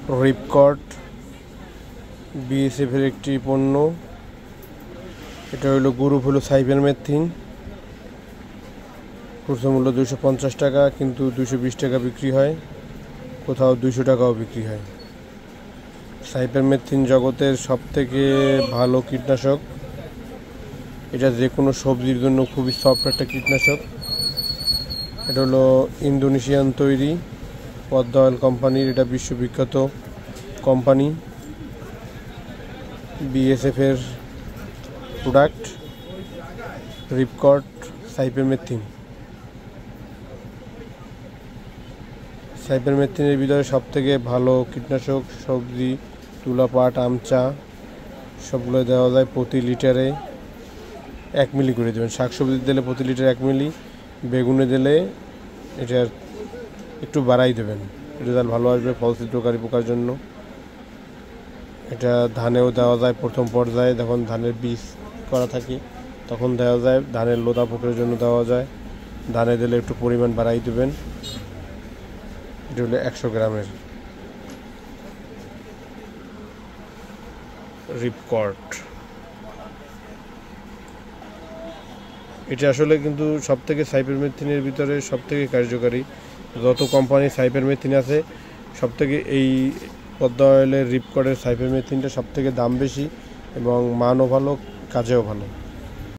Ripcord বিএসএফের একটি পণ্য। এটা হলো গুরুফুলো সাইপারমেথ্রিন। খুচরা মূল্য 250 টাকা, কিন্তু 220 টাকা বিক্রি হয়, কোথাও 200 টাকাও বিক্রি হয়। সাইপারমেথ্রিন জগতের সবথেকে ভালো কীটনাশক। এটা যে কোনো সবজির জন্য খুবই সফট একটা কীটনাশক। এটা হলো ইন্দোনেশিয়ান তৈরি, পদ্মা অয়েল কোম্পানির। এটা বিশ্ববিখ্যাত কোম্পানি, বিএসএফের প্রোডাক্ট রিপকর্ড সাইপারমেথ্রিন। সাইপারমেথ্রিনের ভিতরে সবথেকে ভালো কীটনাশক। সবজি, তুলা, পাট, আমচা সবগুলো দেওয়া যায় প্রতি লিটারে 1 মিলি করে দেবেন। শাকসবজি দিলে প্রতি লিটারে 1 মিলি, বেগুনে দিলে এটা একটু বাড়াই দেবেন, রেজাল্ট ভালো আসবে ফল ছিদ্রকারী পোকার জন্য। এটা ধানেও দেওয়া যায় প্রথম পর্যায়ে, যখন ধানের বীজ করা থাকে তখন দেওয়া যায়। ধানের লোদা পোকার জন্য দেওয়া যায়। ধানে দিলে একটু পরিমাণ বাড়াই দেবেন। এটা হলো 100 গ্রামের রিপকর্ড। এটা আসলে কিন্তু সবথেকে সাইপারমেথ্রিনের ভিতরে সবথেকে কার্যকারী। যত কোম্পানি সাইপারমেথ্রিন আছে সবথেকে এই পদ্মা অয়েলের রিপকর্ডের সাইপারমেথ্রিনটা সবথেকে দাম বেশি এবং মানও ভালো, কাজেও ভালো।